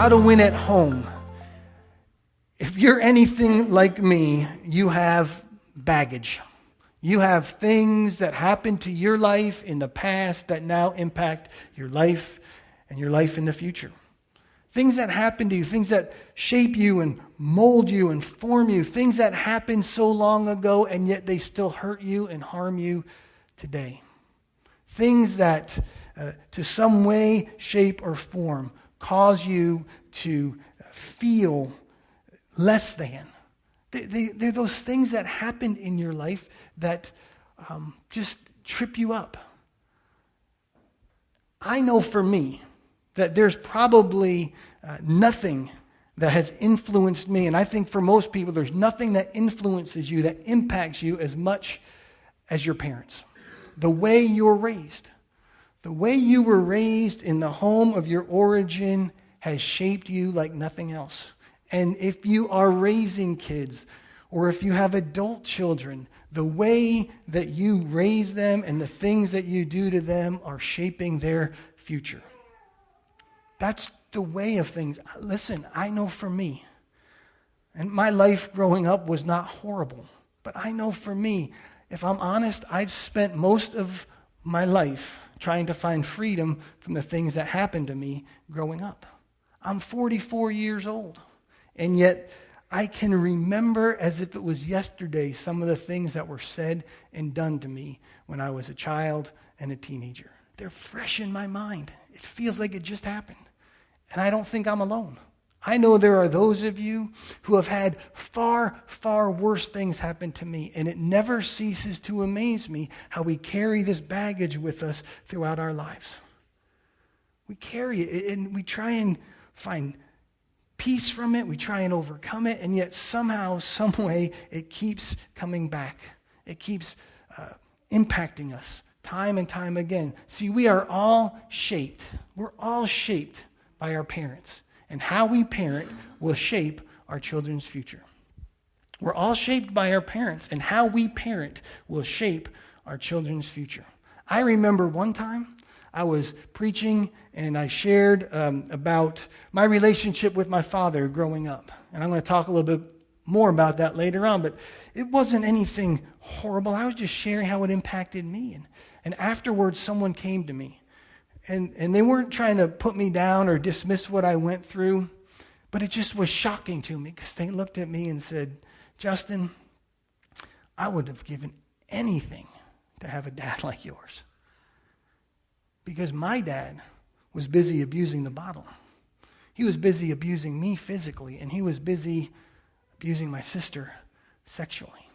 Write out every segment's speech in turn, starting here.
How to win at home. If you're anything like me, you have baggage. You have things that happened to your life in the past that now impact your life and your life in the future. Things that happen to you, things that shape you and mold you and form you, things that happened so long ago and yet they still hurt you and harm you today. Things that to some way, shape, or form cause you to feel less than. They're those things that happened in your life that just trip you up. I know for me that there's probably nothing that has influenced me, and I think for most people there's nothing that influences you, that impacts you as much as your parents. The way you're raised. The way you were raised in the home of your origin has shaped you like nothing else. And if you are raising kids, or if you have adult children, the way that you raise them and the things that you do to them are shaping their future. That's the way of things. Listen, I know for me, and my life growing up was not horrible, but I know for me, if I'm honest, I've spent most of my life trying to find freedom from the things that happened to me growing up. I'm 44 years old, and yet I can remember as if it was yesterday some of the things that were said and done to me when I was a child and a teenager. They're fresh in my mind. It feels like it just happened. And I don't think I'm alone. I know there are those of you who have had far, far worse things happen to me, and it never ceases to amaze me how we carry this baggage with us throughout our lives. We carry it, and we try and find peace from it, we try and overcome it, and yet somehow, some way, it keeps coming back. It keeps impacting us time and time again. See, we are all shaped. We're all shaped by our parents. And how we parent will shape our children's future. We're all shaped by our parents, and how we parent will shape our children's future. I remember one time I was preaching and I shared about my relationship with my father growing up. And I'm going to talk a little bit more about that later on, but it wasn't anything horrible. I was just sharing how it impacted me. And afterwards, someone came to me. And they weren't trying to put me down or dismiss what I went through, but it just was shocking to me because they looked at me and said, Justin, I would have given anything to have a dad like yours. Because my dad was busy abusing the bottle. He was busy abusing me physically, and he was busy abusing my sister sexually.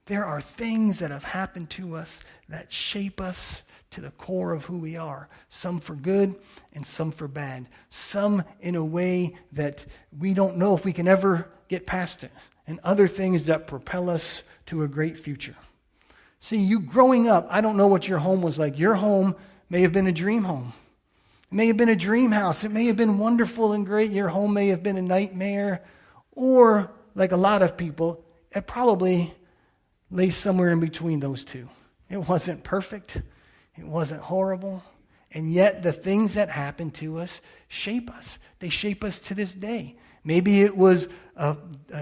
There are things that have happened to us that shape us to the core of who we are, some for good and some for bad, some in a way that we don't know if we can ever get past it, and other things that propel us to a great future. See, you growing up, I don't know what your home was like. Your home may have been a dream home. It may have been a dream house. It may have been wonderful and great. Your home may have been a nightmare, or like a lot of people, it probably lay somewhere in between those two. It wasn't perfect. It wasn't horrible. And yet the things that happen to us shape us. They shape us to this day. Maybe it was a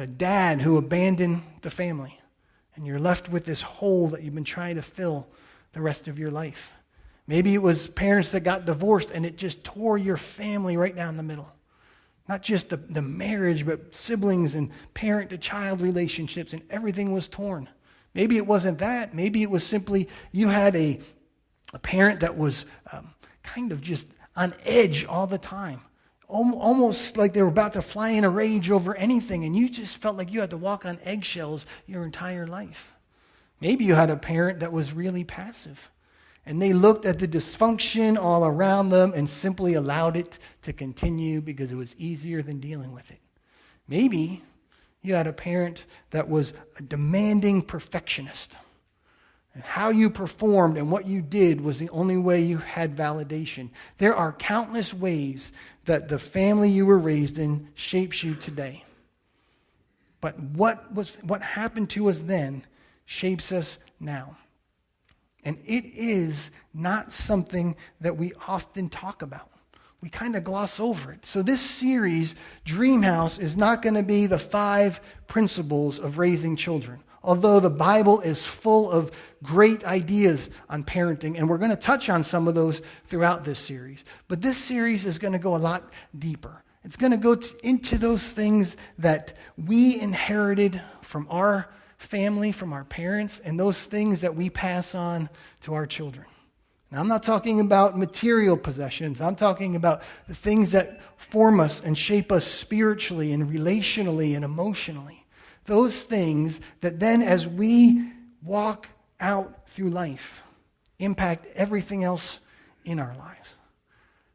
dad who abandoned the family, and you're left with this hole that you've been trying to fill the rest of your life. Maybe it was parents that got divorced, and it just tore your family right down the middle. Not just the marriage, but siblings and parent-to-child relationships, and everything was torn. Maybe it wasn't that. Maybe it was simply you had a parent that was kind of just on edge all the time, almost like they were about to fly in a rage over anything, and you just felt like you had to walk on eggshells your entire life. Maybe you had a parent that was really passive, and they looked at the dysfunction all around them and simply allowed it to continue because it was easier than dealing with it. Maybe you had a parent that was a demanding perfectionist. And how you performed and what you did was the only way you had validation. There are countless ways that the family you were raised in shapes you today. But what happened to us then shapes us now. And it is not something that we often talk about. we kind of gloss over it. So this series, Dream House, is not going to be the 5 principles of raising children, although the Bible is full of great ideas on parenting, and we're going to touch on some of those throughout this series. But this series is going to go a lot deeper. It's going to go into those things that we inherited from our family, from our parents, and those things that we pass on to our children. Now, I'm not talking about material possessions. I'm talking about the things that form us and shape us spiritually and relationally and emotionally. Those things that then, as we walk out through life, impact everything else in our lives.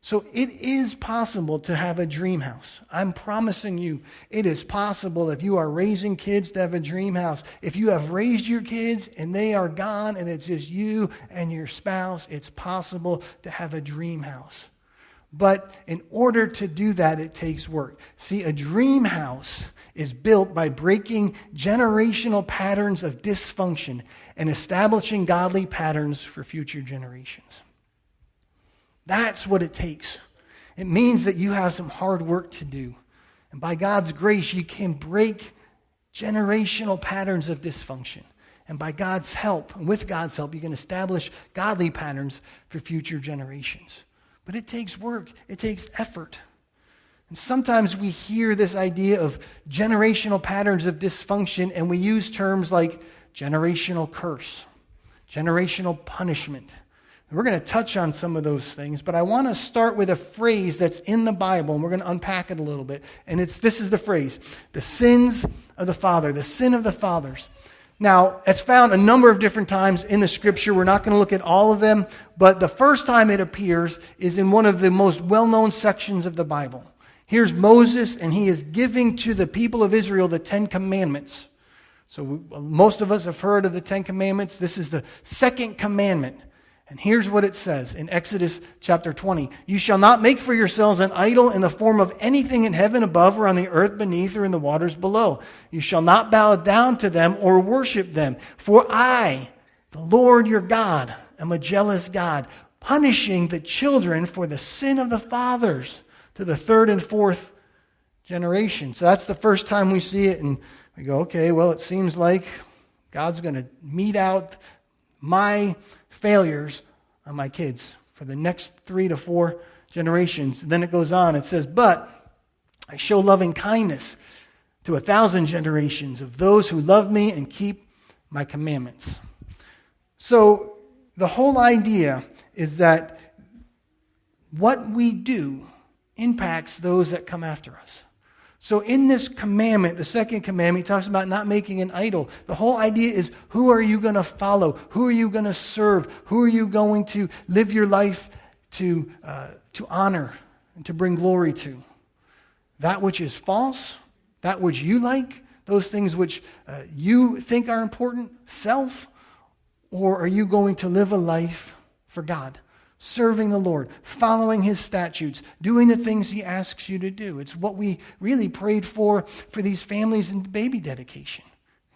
So it is possible to have a dream house. I'm promising you, it is possible if you are raising kids to have a dream house. If you have raised your kids and they are gone and it's just you and your spouse, it's possible to have a dream house. But in order to do that, it takes work. See, a dream house is built by breaking generational patterns of dysfunction and establishing godly patterns for future generations. That's what it takes. It means that you have some hard work to do. And by God's grace, you can break generational patterns of dysfunction. And by God's help, and with God's help, you can establish godly patterns for future generations. But it takes work. It takes effort. And sometimes we hear this idea of generational patterns of dysfunction, and we use terms like generational curse, generational punishment. We're going to touch on some of those things, but I want to start with a phrase that's in the Bible, and we're going to unpack it a little bit. And this is the phrase, the sins of the father, the sin of the fathers. Now, it's found a number of different times in the Scripture. We're not going to look at all of them, but the first time it appears is in one of the most well-known sections of the Bible. Here's Moses, and he is giving to the people of Israel the 10 Commandments. So most of us have heard of the 10 Commandments. This is the second commandment. And here's what it says in Exodus chapter 20. You shall not make for yourselves an idol in the form of anything in heaven above or on the earth beneath or in the waters below. You shall not bow down to them or worship them. For I, the Lord your God, am a jealous God, punishing the children for the sin of the fathers to the 3rd and 4th generation. So that's the first time we see it, and we go, okay, well, it seems like God's going to mete out my failures on my kids for the next 3 to 4 generations. And then it goes on. It says, but I show loving kindness to 1,000 generations of those who love me and keep my commandments. So the whole idea is that what we do impacts those that come after us. So in this commandment, the second commandment, he talks about not making an idol. The whole idea is, who are you going to follow? Who are you going to serve? Who are you going to live your life to honor and to bring glory to? That which is false, that which you like, those things which you think are important, self, or are you going to live a life for God? Serving the Lord, following His statutes, doing the things He asks you to do. It's what we really prayed for these families in the baby dedication.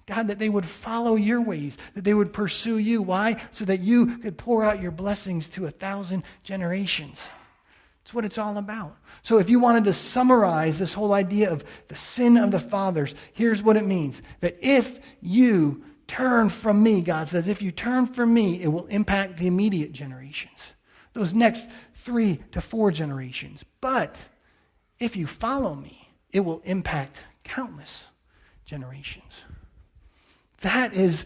God, that they would follow your ways, that they would pursue you. Why? So that you could pour out your blessings to 1,000 generations. It's what it's all about. So if you wanted to summarize this whole idea of the sin of the fathers, here's what it means. That if you turn from me, God says, if you turn from me, it will impact the immediate generations. Those next 3 to 4 generations. But if you follow me, it will impact countless generations. That is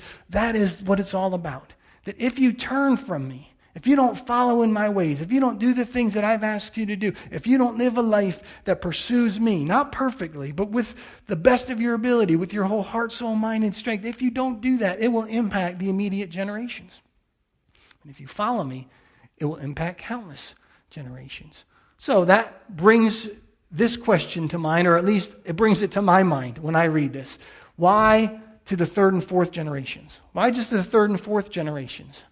what it's all about. That if you turn from me, if you don't follow in my ways, if you don't do the things that I've asked you to do, if you don't live a life that pursues me, not perfectly, but with the best of your ability, with your whole heart, soul, mind, and strength, if you don't do that, it will impact the immediate generations. And if you follow me, it will impact countless generations. So that brings this question to mind, or at least it brings it to my mind when I read this. Why to the 3rd and 4th generations? Why just to the 3rd and 4th generations?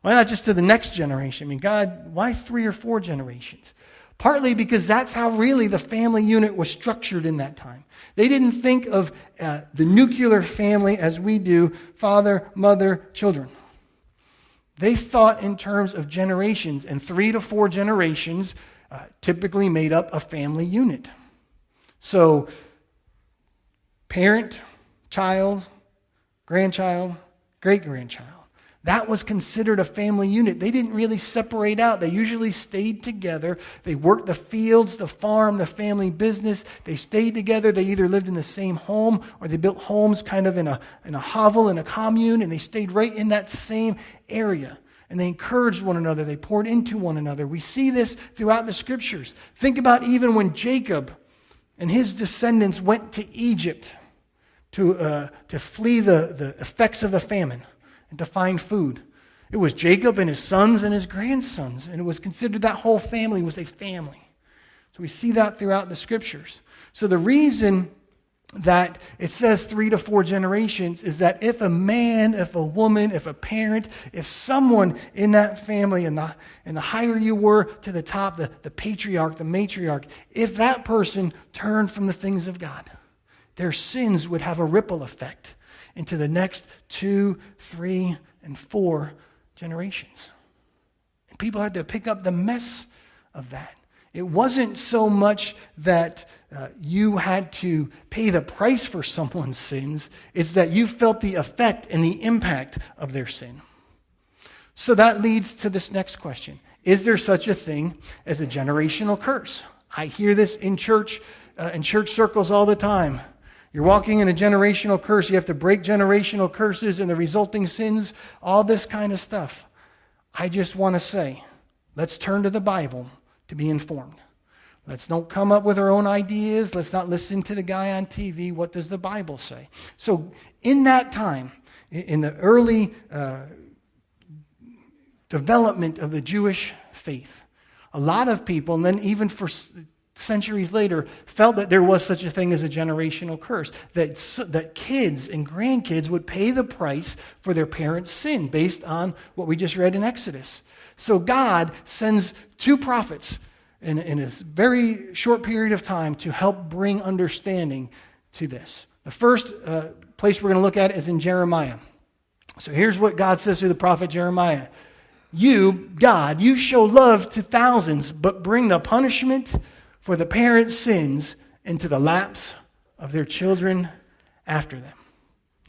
Why not just to the next generation? I mean, God, why 3 or 4 generations? Partly because that's how really the family unit was structured in that time. They didn't think of the nuclear family as we do, father, mother, children. They thought in terms of generations, and 3 to 4 generations typically made up a family unit. So, parent, child, grandchild, great-grandchild. That was considered a family unit. They didn't really separate out. They usually stayed together. They worked the fields, the farm, the family business. They stayed together. They either lived in the same home or they built homes kind of in a hovel, in a commune, and they stayed right in that same area. And they encouraged one another. They poured into one another. We see this throughout the scriptures. Think about even when Jacob and his descendants went to Egypt to flee the effects of the famine and to find food. It was Jacob and his sons and his grandsons, and it was considered that whole family was a family. So we see that throughout the scriptures. So the reason that it says 3 to 4 generations is that if a man, if a woman, if a parent, if someone in that family, and the higher you were to the top, the patriarch, the matriarch, if that person turned from the things of God, their sins would have a ripple effect into the next 2, 3, and 4 generations. And people had to pick up the mess of that. It wasn't so much that you had to pay the price for someone's sins. It's that you felt the effect and the impact of their sin. So that leads to this next question. Is there such a thing as a generational curse? I hear this in church circles all the time. You're walking in a generational curse. You have to break generational curses and the resulting sins, all this kind of stuff. I just want to say, let's turn to the Bible to be informed. Let's don't come up with our own ideas. Let's not listen to the guy on TV. What does the Bible say? So in that time, in the early development of the Jewish faith, a lot of people, and then even for centuries later, felt that there was such a thing as a generational curse, that kids and grandkids would pay the price for their parents' sin based on what we just read in Exodus. So God sends 2 prophets in a very short period of time to help bring understanding to this. The first place we're going to look at is in Jeremiah. So here's what God says through the prophet Jeremiah. You, God, you show love to thousands, but bring the punishment for the parents' sins into the laps of their children after them.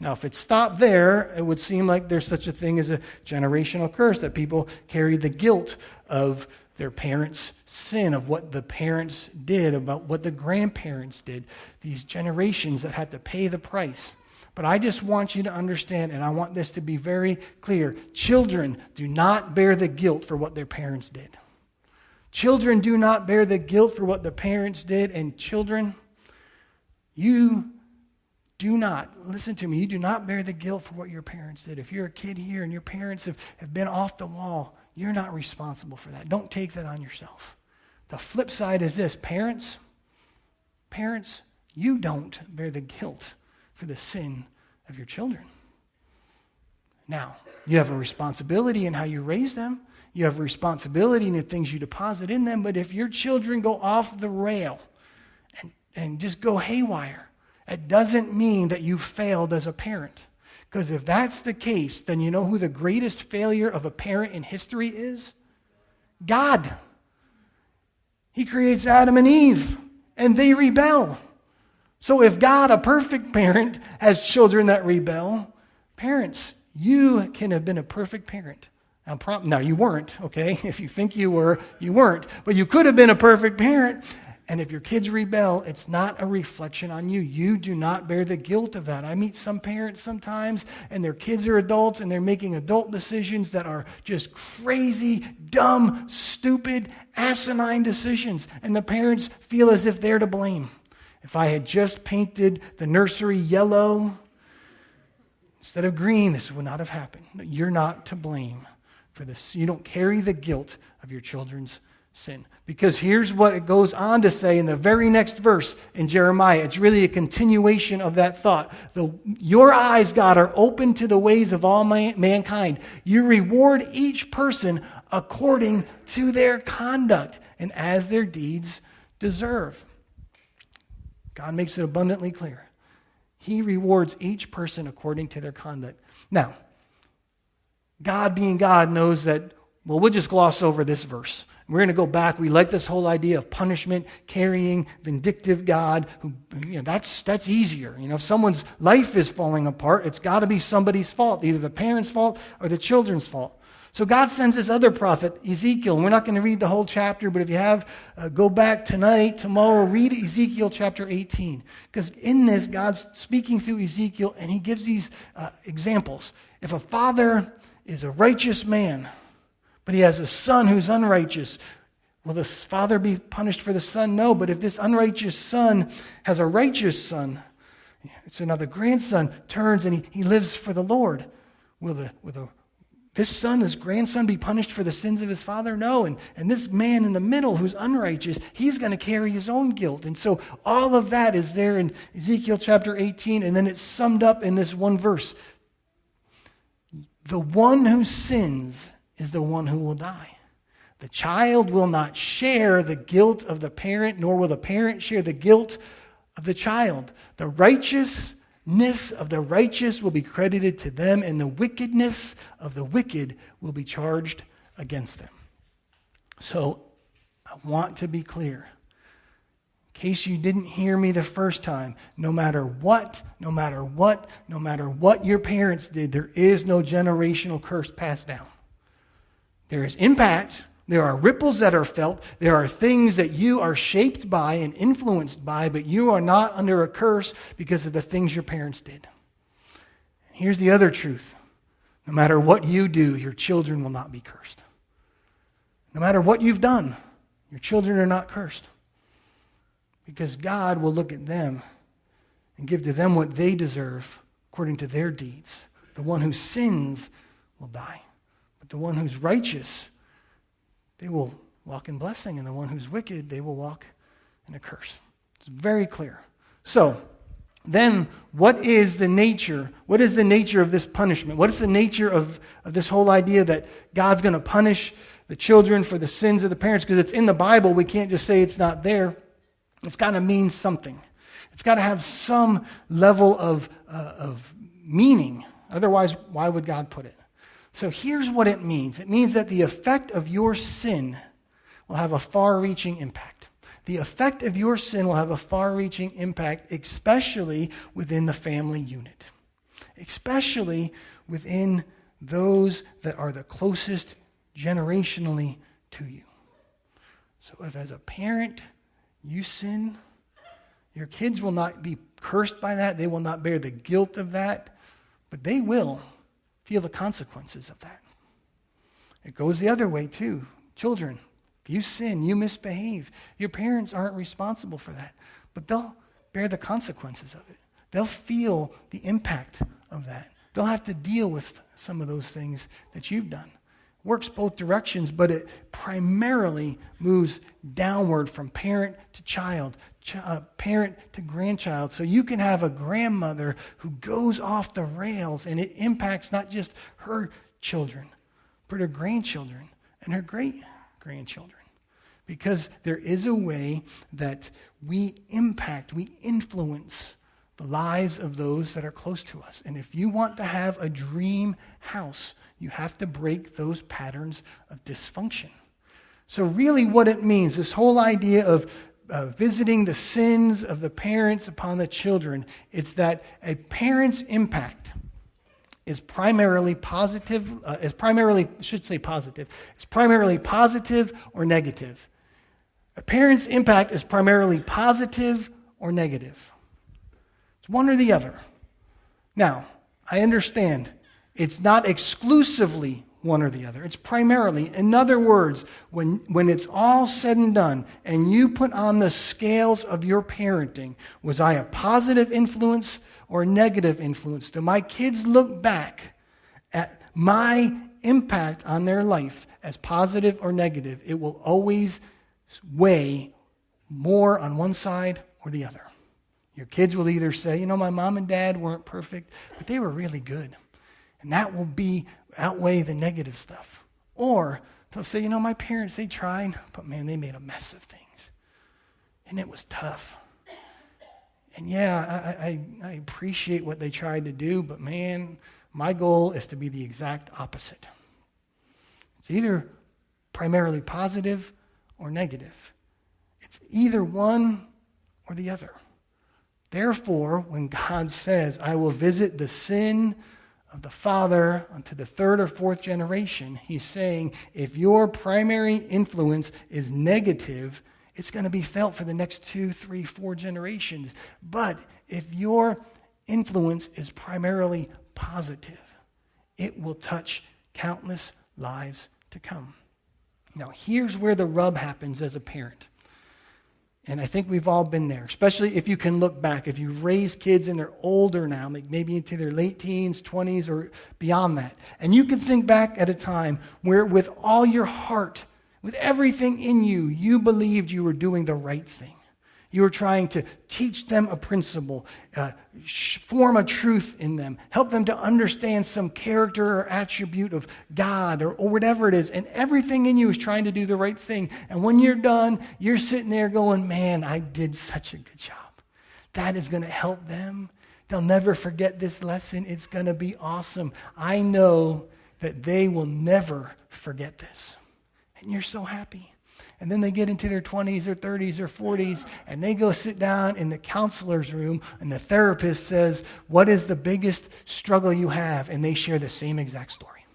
Now, if it stopped there, it would seem like there's such a thing as a generational curse, that people carry the guilt of their parents' sin, of what the parents did, about what the grandparents did, these generations that had to pay the price. But I just want you to understand, and I want this to be very clear, children do not bear the guilt for what their parents did. Children do not bear the guilt for what the parents did, and children, you do not, listen to me, you do not bear the guilt for what your parents did. If you're a kid here and your parents have been off the wall, you're not responsible for that. Don't take that on yourself. The flip side is this, parents, you don't bear the guilt for the sin of your children. Now, you have a responsibility in how you raise them. You have a responsibility in the things you deposit in them. But if your children go off the rail and just go haywire, it doesn't mean that you failed as a parent. Because if that's the case, then you know who the greatest failure of a parent in history is? God. He creates Adam and Eve, and they rebel. So if God, a perfect parent, has children that rebel, parents, you can have been a perfect parent. Now, you weren't, okay? If you think you were, you weren't. But you could have been a perfect parent. And if your kids rebel, it's not a reflection on you. You do not bear the guilt of that. I meet some parents sometimes, and their kids are adults, and they're making adult decisions that are just crazy, dumb, stupid, asinine decisions. And the parents feel as if they're to blame. If I had just painted the nursery yellow instead of green, this would not have happened. You're not to blame for this. You don't carry the guilt of your children's sin. Because here's what it goes on to say in the very next verse in Jeremiah. It's really a continuation of that thought. Your eyes, God, are open to the ways of all mankind. You reward each person according to their conduct and as their deeds deserve. God makes it abundantly clear. He rewards each person according to their conduct. Now, God being God knows that, well, we'll just gloss over this verse. We're going to go back. We like this whole idea of punishment, carrying, vindictive God. Who, that's easier. If someone's life is falling apart, it's got to be somebody's fault, either the parents' fault or the children's fault. So God sends this other prophet, Ezekiel. And we're not going to read the whole chapter, but if you have, go back tonight, tomorrow, read Ezekiel chapter 18. Because in this, God's speaking through Ezekiel, and he gives these examples. If a father is a righteous man, but he has a son who's unrighteous, will the father be punished for the son? No, but if this unrighteous son has a righteous son, so now the grandson turns and he lives for the Lord, will this son, this grandson, be punished for the sins of his father? No. And this man in the middle who's unrighteous, he's going to carry his own guilt. And so all of that is there in Ezekiel chapter 18, and then it's summed up in this one verse. The one who sins is the one who will die. The child will not share the guilt of the parent, nor will the parent share the guilt of the child. The righteousness of the righteous will be credited to them, and the wickedness of the wicked will be charged against them. So I want to be clear. In case you didn't hear me the first time, no matter what your parents did, there is no generational curse passed down. There is impact. There are ripples that are felt. There are things that you are shaped by and influenced by, but you are not under a curse because of the things your parents did. Here's the other truth. No matter what you do, your children will not be cursed. No matter what you've done, your children are not cursed. Because God will look at them and give to them what they deserve according to their deeds. The one who sins will die. But the one who's righteous, they will walk in blessing, and the one who's wicked, they will walk in a curse. It's very clear. So, then what is the nature? What is the nature of this punishment? What is the nature of this whole idea that God's going to punish the children for the sins of the parents? Because it's in the Bible, we can't just say it's not there. It's got to mean something. It's got to have some level of meaning. Otherwise, why would God put it? So here's what it means. It means that the effect of your sin will have a far-reaching impact. The effect of your sin will have a far-reaching impact, especially within the family unit. Especially within those that are the closest generationally to you. So if as a parent you sin, your kids will not be cursed by that. They will not bear the guilt of that, but they will feel the consequences of that. It goes the other way too. Children, if you sin, you misbehave, your parents aren't responsible for that, but they'll bear the consequences of it. They'll feel the impact of that. They'll have to deal with some of those things that you've done. It works both directions, but it primarily moves downward from parent to child, parent to grandchild. So you can have a grandmother who goes off the rails, and it impacts not just her children, but her grandchildren and her great-grandchildren. Because there is a way that we impact, we influence the lives of those that are close to us. And if you want to have a dream house, you have to break those patterns of dysfunction. So really what it means, this whole idea of visiting the sins of the parents upon the children, it's that a parent's impact is primarily positive, it's primarily positive or negative. A parent's impact is primarily positive or negative. It's one or the other. Now, I understand it's not exclusively one or the other. It's primarily, in other words, when it's all said and done, and you put on the scales of your parenting, was I a positive influence or a negative influence? Do my kids look back at my impact on their life as positive or negative? It will always weigh more on one side or the other. Your kids will either say, my mom and dad weren't perfect, but they were really good. And that will outweigh the negative stuff. Or they'll say, my parents, they tried, but man, they made a mess of things. And it was tough. And yeah, I appreciate what they tried to do, but man, my goal is to be the exact opposite. It's either primarily positive or negative. It's either one or the other. Therefore, when God says, I will visit the sin of the father unto the third or fourth generation, he's saying if your primary influence is negative, it's going to be felt for the next 2, 3, 4 generations. But if your influence is primarily positive, it will touch countless lives to come. Now, here's where the rub happens as a parent. And I think we've all been there, especially if you can look back. If you've raised kids and they're older now, maybe into their late teens, 20s, or beyond that. And you can think back at a time where with all your heart, with everything in you, you believed you were doing the right thing. You were trying to teach them a principle, form a truth in them, help them to understand some character or attribute of God or whatever it is. And everything in you is trying to do the right thing. And when you're done, you're sitting there going, man, I did such a good job. That is going to help them. They'll never forget this lesson. It's going to be awesome. I know that they will never forget this. And you're so happy. And then they get into their 20s or 30s or 40s, and they go sit down in the counselor's room, and the therapist says, what is the biggest struggle you have? And they share the same exact story.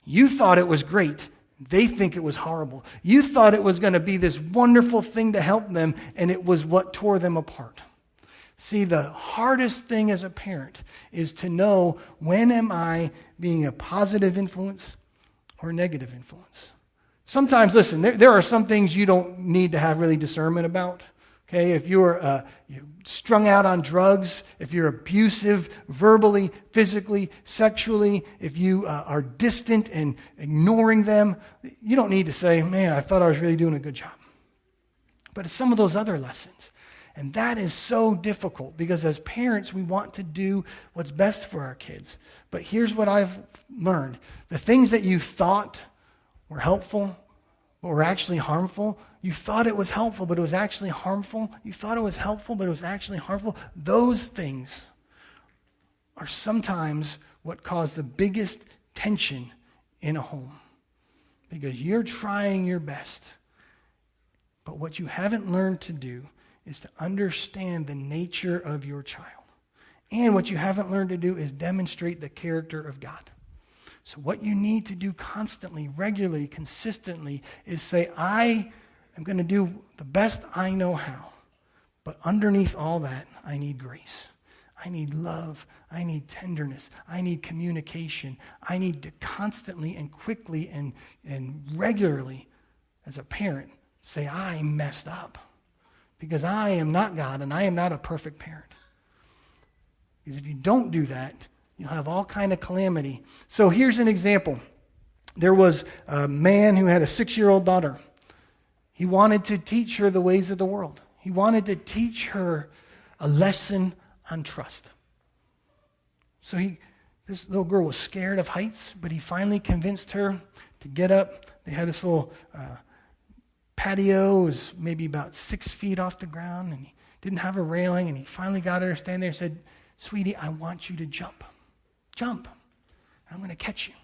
You thought it was great. They think it was horrible. You thought it was going to be this wonderful thing to help them, and it was what tore them apart. See, the hardest thing as a parent is to know, when am I being a positive influence or a negative influence? Sometimes, listen, there are some things you don't need to have really discernment about. Okay, if you're strung out on drugs, if you're abusive verbally, physically, sexually, if you are distant and ignoring them, you don't need to say, man, I thought I was really doing a good job. But it's some of those other lessons. And that is so difficult because as parents, we want to do what's best for our kids. But here's what I've learned. The things that you thought were helpful, but were actually harmful. You thought it was helpful, but it was actually harmful. You thought it was helpful, but it was actually harmful. Those things are sometimes what cause the biggest tension in a home. Because you're trying your best. But what you haven't learned to do is to understand the nature of your child. And what you haven't learned to do is demonstrate the character of God. So what you need to do constantly, regularly, consistently is say, I am going to do the best I know how. But underneath all that, I need grace. I need love. I need tenderness. I need communication. I need to constantly and quickly and regularly, as a parent, say, I messed up. Because I am not God and I am not a perfect parent. Because if you don't do that, you'll have all kind of calamity. So here's an example. There was a man who had a 6-year-old daughter. He wanted to teach her the ways of the world. He wanted to teach her a lesson on trust. So this little girl was scared of heights, but he finally convinced her to get up. They had this little patio. It was maybe about 6 feet off the ground, and he didn't have a railing, and he finally got her to stand there and said, sweetie, I want you to jump. Jump. I'm going to catch you.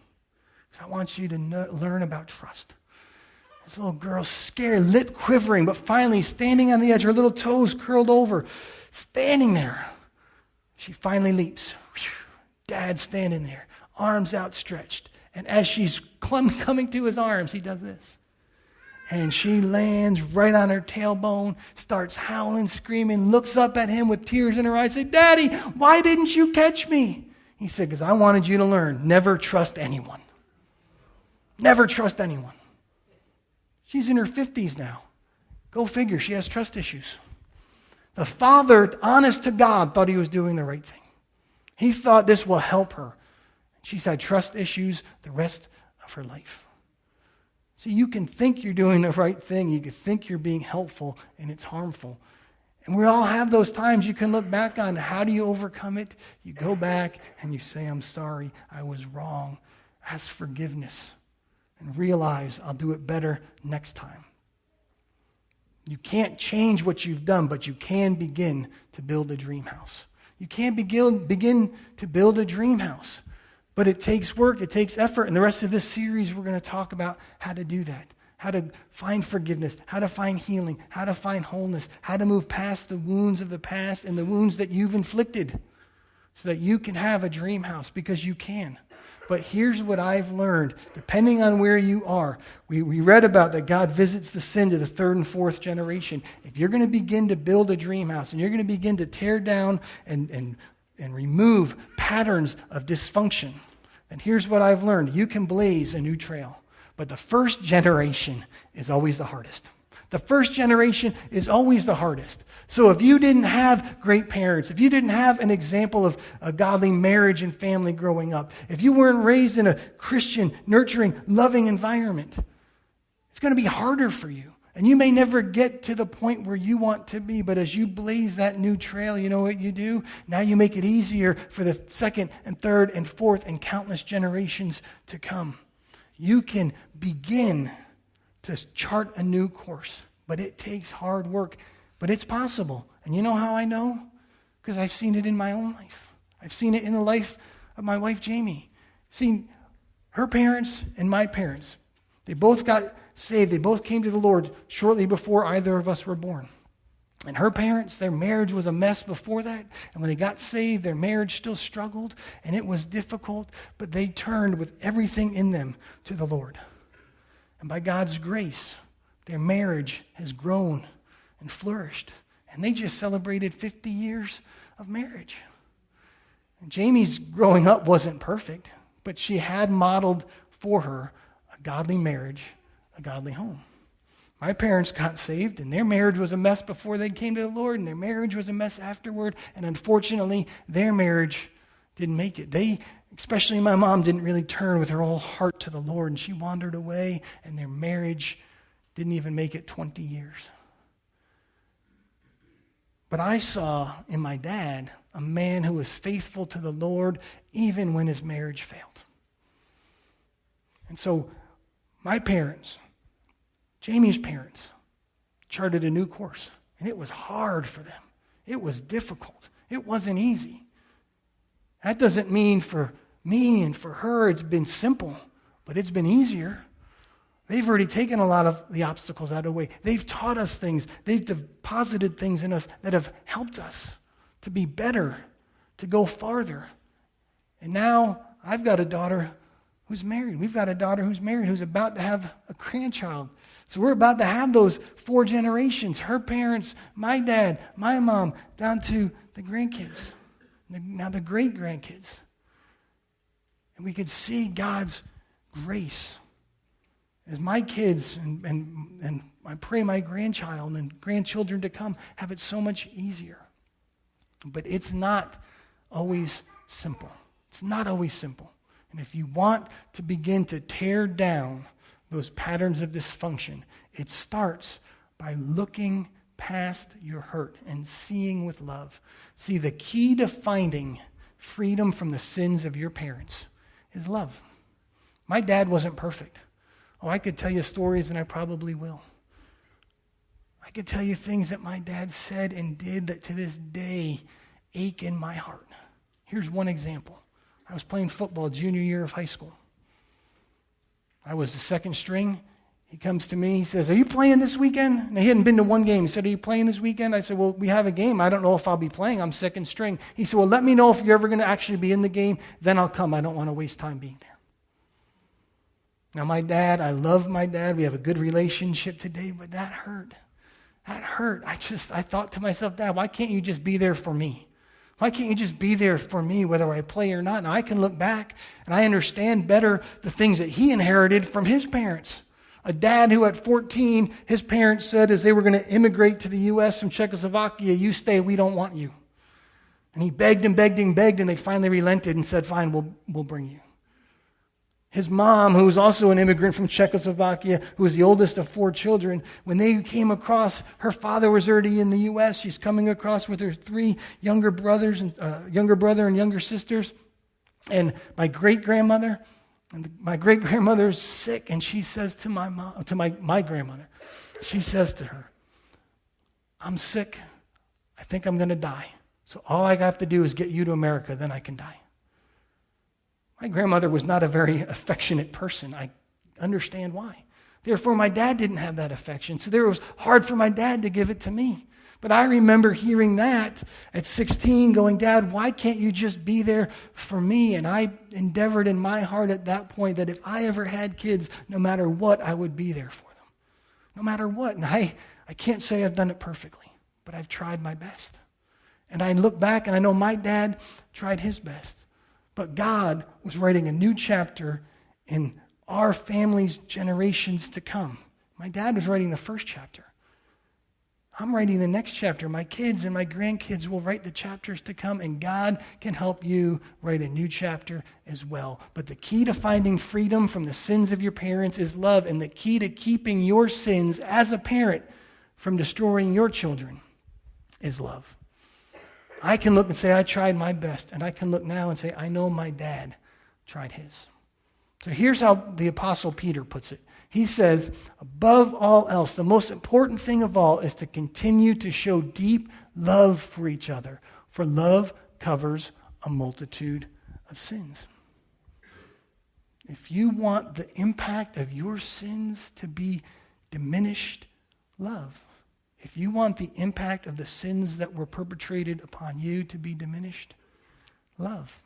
Because I want you to learn about trust. This little girl, scared, lip quivering, but finally standing on the edge, her little toes curled over, standing there. She finally leaps. Dad's standing there, arms outstretched. And as she's coming to his arms, he does this. And she lands right on her tailbone, starts howling, screaming, looks up at him with tears in her eyes, said, Daddy, why didn't you catch me? He said, because I wanted you to learn, never trust anyone. Never trust anyone. She's in her 50s now. Go figure, she has trust issues. The father, honest to God, thought he was doing the right thing. He thought this will help her. She's had trust issues the rest of her life. So you can think you're doing the right thing. You can think you're being helpful, and it's harmful. And we all have those times you can look back on. How do you overcome it? You go back and you say, I'm sorry, I was wrong. Ask forgiveness and realize I'll do it better next time. You can't change what you've done, but you can begin to build a dream house. You can't begin to build a dream house. But it takes work, it takes effort. And the rest of this series, we're going to talk about how to do that. how to find forgiveness, how to find healing, how to find wholeness, how to move past the wounds of the past and the wounds that you've inflicted so that you can have a dream house, because you can. But here's what I've learned, depending on where you are. We read about that God visits the sin to the third and fourth generation. If you're going to begin to build a dream house and you're going to begin to tear down and remove patterns of dysfunction, then here's what I've learned. You can blaze a new trail. But the first generation is always the hardest. The first generation is always the hardest. So if you didn't have great parents, if you didn't have an example of a godly marriage and family growing up, if you weren't raised in a Christian, nurturing, loving environment, it's going to be harder for you. And you may never get to the point where you want to be, but as you blaze that new trail, you know what you do? Now you make it easier for the second and third and fourth and countless generations to come. You can begin to chart a new course, but it takes hard work, but it's possible. And you know how I know? Because I've seen it in my own life. I've seen it in the life of my wife, Jamie. Seen her parents and my parents. They both got saved. They both came to the Lord shortly before either of us were born. And her parents, their marriage was a mess before that. And when they got saved, their marriage still struggled, and it was difficult, but they turned with everything in them to the Lord. And by God's grace, their marriage has grown and flourished. And they just celebrated 50 years of marriage. And Jamie's growing up wasn't perfect, but she had modeled for her a godly marriage, a godly home. My parents got saved, and their marriage was a mess before they came to the Lord, and their marriage was a mess afterward, and unfortunately, their marriage didn't make it. Especially my mom, didn't really turn with her whole heart to the Lord, and she wandered away, and their marriage didn't even make it 20 years. But I saw in my dad a man who was faithful to the Lord even when his marriage failed. And so my parents, Jamie's parents, charted a new course, and it was hard for them. It was difficult. It wasn't easy. That doesn't mean for me and for her it's been simple, but it's been easier. They've already taken a lot of the obstacles out of the way. They've taught us things. They've deposited things in us that have helped us to be better, to go farther. And now I've got a daughter who's married. We've got a daughter who's married, who's about to have a grandchild. So we're about to have those 4 generations, her parents, my dad, my mom, down to the grandkids, now the great-grandkids. And we could see God's grace as my kids, and I pray my grandchild and grandchildren to come, have it so much easier. But it's not always simple. It's not always simple. And if you want to begin to tear down those patterns of dysfunction, it starts by looking past your hurt and seeing with love. See, the key to finding freedom from the sins of your parents is love. My dad wasn't perfect. Oh, I could tell you stories, and I probably will. I could tell you things that my dad said and did that to this day ache in my heart. Here's one example. I was playing football junior year of high school. I was the second string. He comes to me, he says, "Are you playing this weekend?" Now, he hadn't been to one game. He said, "Are you playing this weekend?" I said, "Well, we have a game. I don't know if I'll be playing. I'm second string." He said, "Well, let me know if you're ever going to actually be in the game. Then I'll come. I don't want to waste time being there." Now, my dad, I love my dad. We have a good relationship today, but that hurt. That hurt. I thought to myself, "Dad, why can't you just be there for me? Why can't you just be there for me whether I play or not?" Now, I can look back and I understand better the things that he inherited from his parents. A dad who at 14, his parents said as they were going to immigrate to the U.S. from Czechoslovakia, "You stay, we don't want you." And he begged and begged and begged, and they finally relented and said, "Fine, we'll bring you." His mom, who was also an immigrant from Czechoslovakia, who was the oldest of 4 children, when they came across, her father was already in the U.S. She's coming across with her 3 younger brothers, and younger brother and younger sisters, and my great-grandmother. And my great-grandmother is sick, and she says to my mom, to my grandmother, she says to her, "I'm sick. I think I'm going to die. So all I have to do is get you to America, then I can die." My grandmother was not a very affectionate person. I understand why. Therefore, my dad didn't have that affection. So it was hard for my dad to give it to me. But I remember hearing that at 16, going, Dad, why can't you just be there for me? And I endeavored in my heart at that point that if I ever had kids, no matter what, I would be there for them. No matter what. And I can't say I've done it perfectly, but I've tried my best. And I look back and I know my dad tried his best. But God was writing a new chapter in our family's generations to come. My dad was writing the first chapter. I'm writing the next chapter. My kids and my grandkids will write the chapters to come, and God can help you write a new chapter as well. But the key to finding freedom from the sins of your parents is love, and the key to keeping your sins as a parent from destroying your children is love. I can look and say, I tried my best, and I can look now and say, I know my dad tried his. So here's how the Apostle Peter puts it. He says, above all else, the most important thing of all is to continue to show deep love for each other, for love covers a multitude of sins. If you want the impact of your sins to be diminished, love. If you want the impact of the sins that were perpetrated upon you to be diminished, love.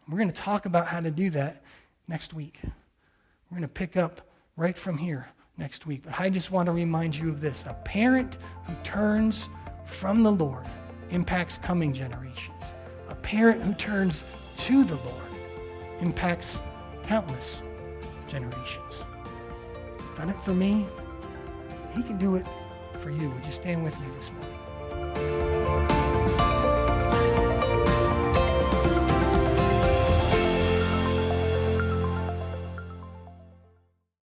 We're going to talk about how to do that next week. We're going to pick up right from here next week. But I just want to remind you of this. A parent who turns from the Lord impacts coming generations. A parent who turns to the Lord impacts countless generations. He's done it for me. He can do it for you. Would you stand with me this morning?